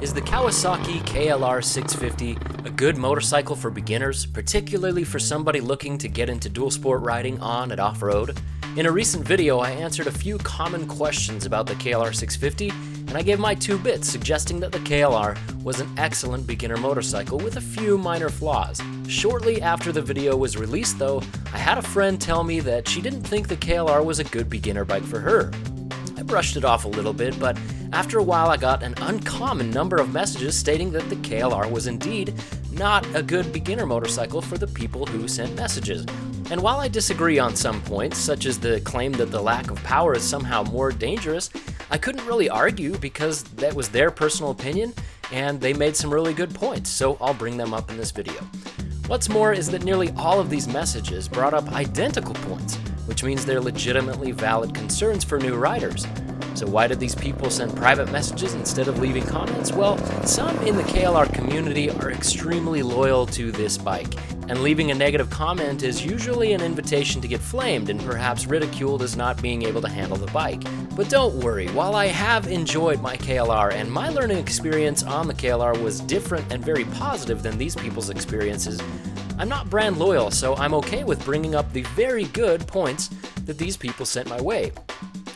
Is the Kawasaki KLR 650 a good motorcycle for beginners, particularly for somebody looking to get into dual sport riding on and off-road? In a recent video, I answered a few common questions about the KLR 650, and I gave my 2 bits suggesting that the KLR was an excellent beginner motorcycle with a few minor flaws. Shortly after the video was released though, I had a friend tell me that she didn't think the KLR was a good beginner bike for her. I brushed it off a little bit, but after a while I got an uncommon number of messages stating that the KLR was indeed not a good beginner motorcycle for the people who sent messages. And while I disagree on some points, such as the claim that the lack of power is somehow more dangerous, I couldn't really argue because that was their personal opinion and they made some really good points, so I'll bring them up in this video. What's more is that nearly all of these messages brought up identical points, which means they're legitimately valid concerns for new riders. So why did these people send private messages instead of leaving comments? Well, some in the KLR community are extremely loyal to this bike, and leaving a negative comment is usually an invitation to get flamed and perhaps ridiculed as not being able to handle the bike. But don't worry, while I have enjoyed my KLR and my learning experience on the KLR was different and very positive than these people's experiences, I'm not brand loyal, so I'm okay with bringing up the very good points that these people sent my way.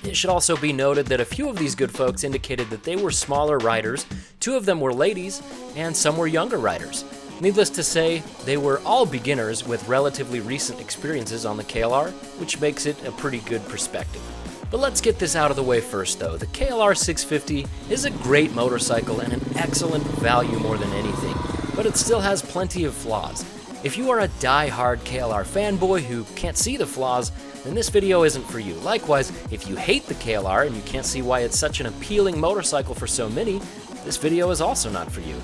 It should also be noted that a few of these good folks indicated that they were smaller riders, 2 of them were ladies, and some were younger riders. Needless to say, they were all beginners with relatively recent experiences on the KLR, which makes it a pretty good perspective. But let's get this out of the way first though. The KLR 650 is a great motorcycle and an excellent value more than anything, but it still has plenty of flaws. If you are a die-hard KLR fanboy who can't see the flaws, then this video isn't for you. Likewise, if you hate the KLR and you can't see why it's such an appealing motorcycle for so many, this video is also not for you.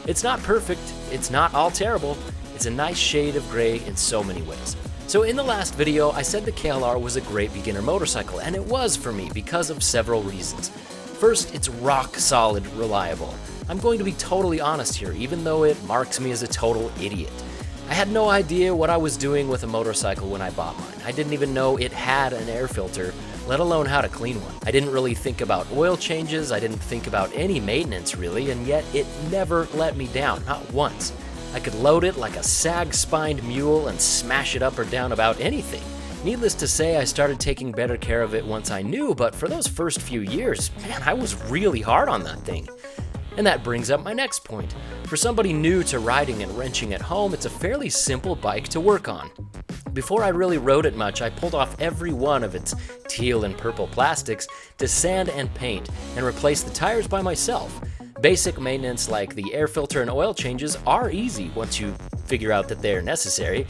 It's not perfect, it's not all terrible, it's a nice shade of gray in so many ways. So in the last video, I said the KLR was a great beginner motorcycle, and it was for me because of several reasons. First, it's rock solid reliable. I'm going to be totally honest here, even though it marks me as a total idiot. I had no idea what I was doing with a motorcycle when I bought mine. I didn't even know it had an air filter, let alone how to clean one. I didn't really think about oil changes, I didn't think about any maintenance really, and yet it never let me down, not once. I could load it like a sag-spined mule and smash it up or down about anything. Needless to say, I started taking better care of it once I knew, but for those first few years, man, I was really hard on that thing. And that brings up my next point. For somebody new to riding and wrenching at home, it's a fairly simple bike to work on. Before I really rode it much, I pulled off every one of its teal and purple plastics to sand and paint and replace the tires by myself. Basic maintenance like the air filter and oil changes are easy once you figure out that they're necessary.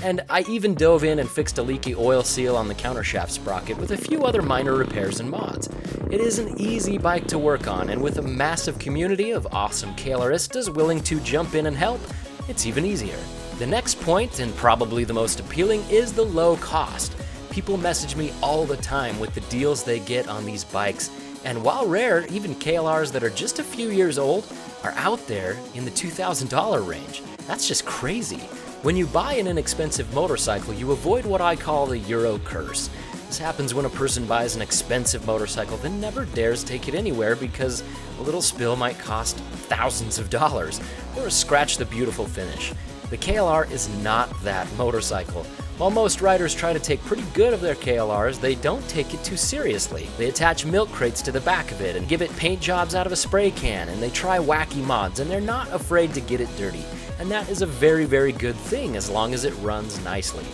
And I even dove in and fixed a leaky oil seal on the countershaft sprocket with a few other minor repairs and mods. It is an easy bike to work on, and with a massive community of awesome KLRistas willing to jump in and help, it's even easier. The next point, and probably the most appealing, is the low cost. People message me all the time with the deals they get on these bikes, and while rare, even KLRs that are just a few years old are out there in the $2,000 range. That's just crazy. When you buy an inexpensive motorcycle, you avoid what I call the Euro curse. This happens when a person buys an expensive motorcycle then never dares take it anywhere because a little spill might cost thousands of dollars, or scratch the beautiful finish. The KLR is not that motorcycle. While most riders try to take pretty good of their KLRs, they don't take it too seriously. They attach milk crates to the back of it and give it paint jobs out of a spray can, and they try wacky mods, and they're not afraid to get it dirty. And that is a very, very good thing as long as it runs nicely.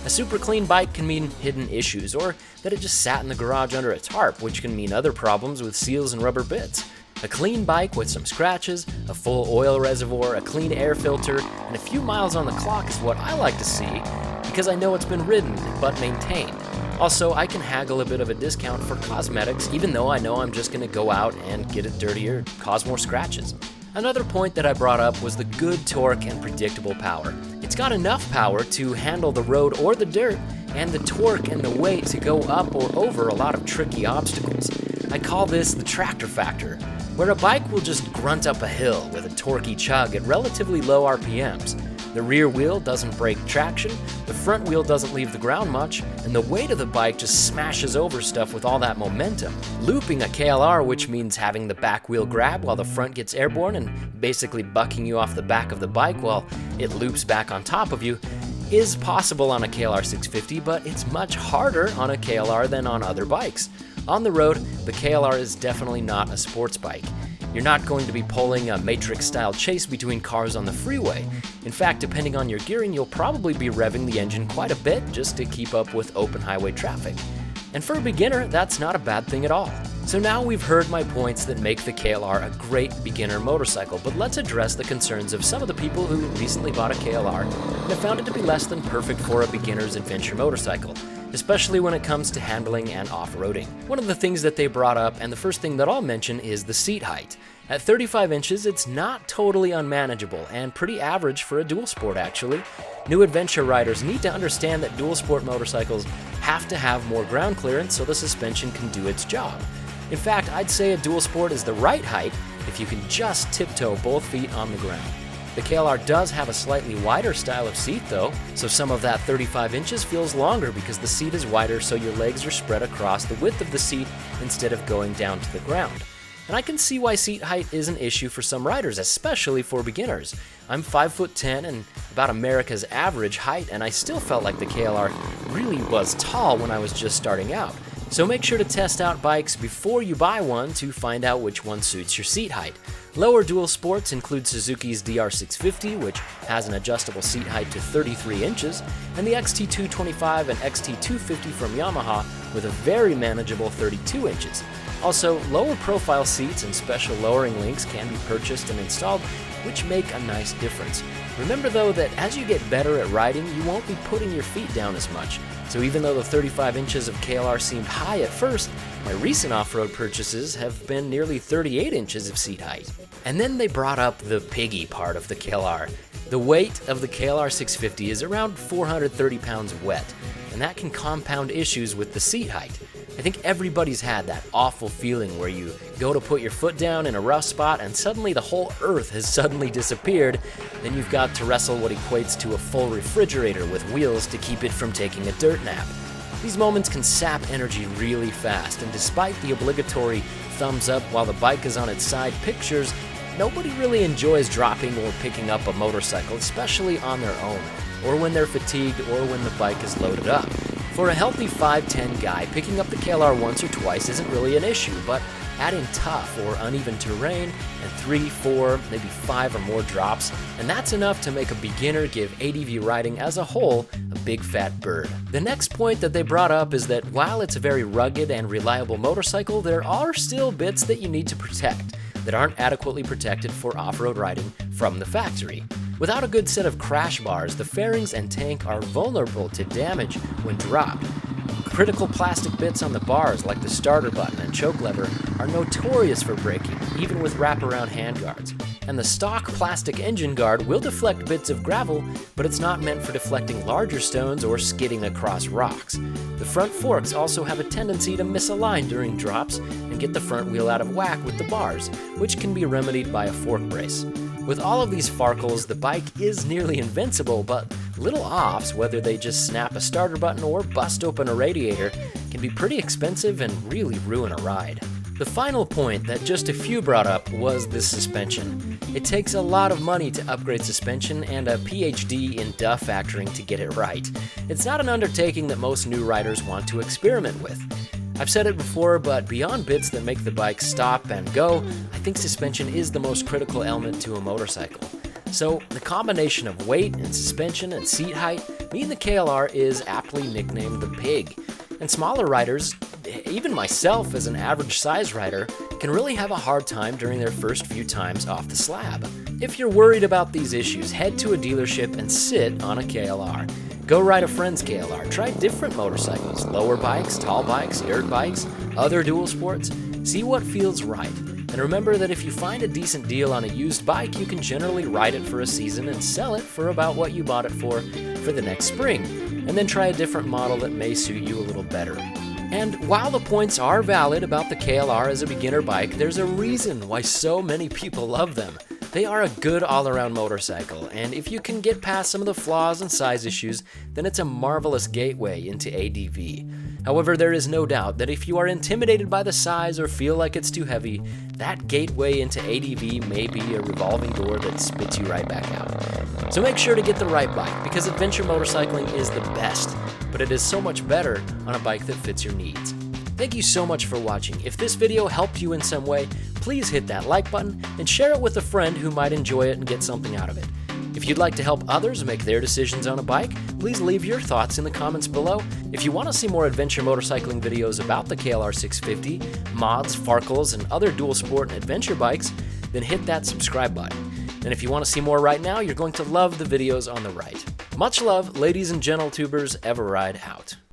A super clean bike can mean hidden issues, or that it just sat in the garage under a tarp, which can mean other problems with seals and rubber bits. A clean bike with some scratches, a full oil reservoir, a clean air filter, and a few miles on the clock is what I like to see because I know it's been ridden but maintained. Also, I can haggle a bit of a discount for cosmetics even though I know I'm just going to go out and get it dirtier, cause more scratches. Another point that I brought up was the good torque and predictable power. It's got enough power to handle the road or the dirt, and the torque and the weight to go up or over a lot of tricky obstacles. I call this the tractor factor, where a bike will just grunt up a hill with a torquey chug at relatively low RPMs. The rear wheel doesn't break traction, the front wheel doesn't leave the ground much, and the weight of the bike just smashes over stuff with all that momentum. Looping a KLR, which means having the back wheel grab while the front gets airborne and basically bucking you off the back of the bike while it loops back on top of you, is possible on a KLR 650, but it's much harder on a KLR than on other bikes. On the road, the KLR is definitely not a sports bike. You're not going to be pulling a Matrix-style chase between cars on the freeway. In fact, depending on your gearing, you'll probably be revving the engine quite a bit just to keep up with open highway traffic. And for a beginner, that's not a bad thing at all. So now we've heard my points that make the KLR a great beginner motorcycle, but let's address the concerns of some of the people who recently bought a KLR and have found it to be less than perfect for a beginner's adventure motorcycle, especially when it comes to handling and off-roading. One of the things that they brought up, and the first thing that I'll mention, is the seat height. At 35 inches, it's not totally unmanageable and pretty average for a dual sport actually. New adventure riders need to understand that dual sport motorcycles have to have more ground clearance so the suspension can do its job. In fact, I'd say a dual sport is the right height if you can just tiptoe both feet on the ground. The KLR does have a slightly wider style of seat though, so some of that 35 inches feels longer because the seat is wider so your legs are spread across the width of the seat instead of going down to the ground. And I can see why seat height is an issue for some riders, especially for beginners. I'm 5'10" and about America's average height, and I still felt like the KLR really was tall when I was just starting out. So make sure to test out bikes before you buy one to find out which one suits your seat height. Lower dual sports include Suzuki's DR650, which has an adjustable seat height to 33 inches, and the XT225 and XT250 from Yamaha with a very manageable 32 inches. Also, lower profile seats and special lowering links can be purchased and installed, which make a nice difference. Remember though that as you get better at riding, you won't be putting your feet down as much. So even though the 35 inches of KLR seemed high at first, my recent off-road purchases have been nearly 38 inches of seat height. And then they brought up the piggy part of the KLR. The weight of the KLR 650 is around 430 pounds wet, and that can compound issues with the seat height. I think everybody's had that awful feeling where you go to put your foot down in a rough spot and suddenly the whole earth has suddenly disappeared. Then you've got to wrestle what equates to a full refrigerator with wheels to keep it from taking a dirt nap. These moments can sap energy really fast, and despite the obligatory thumbs up while the bike is on its side pictures, nobody really enjoys dropping or picking up a motorcycle, especially on their own, or when they're fatigued or when the bike is loaded up. For a healthy 5'10" guy, picking up the KLR once or twice isn't really an issue, but adding tough or uneven terrain and 3, 4, maybe 5 or more drops, and that's enough to make a beginner give ADV riding as a whole a big fat bird. The next point that they brought up is that while it's a very rugged and reliable motorcycle, there are still bits that you need to protect that aren't adequately protected for off-road riding from the factory. Without a good set of crash bars, the fairings and tank are vulnerable to damage when dropped. Critical plastic bits on the bars, like the starter button and choke lever, are notorious for breaking, even with wraparound handguards. And the stock plastic engine guard will deflect bits of gravel, but it's not meant for deflecting larger stones or skidding across rocks. The front forks also have a tendency to misalign during drops and get the front wheel out of whack with the bars, which can be remedied by a fork brace. With all of these farkles, the bike is nearly invincible, but little offs, whether they just snap a starter button or bust open a radiator, can be pretty expensive and really ruin a ride. The final point that just a few brought up was the suspension. It takes a lot of money to upgrade suspension and a PhD in duff factoring to get it right. It's not an undertaking that most new riders want to experiment with. I've said it before, but beyond bits that make the bike stop and go, I think suspension is the most critical element to a motorcycle. So the combination of weight and suspension and seat height mean the KLR is aptly nicknamed the Pig. And smaller riders, even myself as an average size rider, can really have a hard time during their first few times off the slab. If you're worried about these issues, head to a dealership and sit on a KLR. Go ride a friend's KLR, try different motorcycles, lower bikes, tall bikes, dirt bikes, other dual sports, see what feels right. And remember that if you find a decent deal on a used bike, you can generally ride it for a season and sell it for about what you bought it for the next spring, and then try a different model that may suit you a little better. And while the points are valid about the KLR as a beginner bike, there's a reason why so many people love them. They are a good all-around motorcycle, and if you can get past some of the flaws and size issues, then it's a marvelous gateway into ADV. However, there is no doubt that if you are intimidated by the size or feel like it's too heavy, that gateway into ADV may be a revolving door that spits you right back out. So make sure to get the right bike, because adventure motorcycling is the best, but it is so much better on a bike that fits your needs. Thank you so much for watching. If this video helped you in some way, please hit that like button and share it with a friend who might enjoy it and get something out of it. If you'd like to help others make their decisions on a bike, please leave your thoughts in the comments below. If you want to see more adventure motorcycling videos about the KLR 650, mods, farkles, and other dual sport and adventure bikes, then hit that subscribe button. And if you want to see more right now, you're going to love the videos on the right. Much love, ladies and gentle tubers, eveRide out.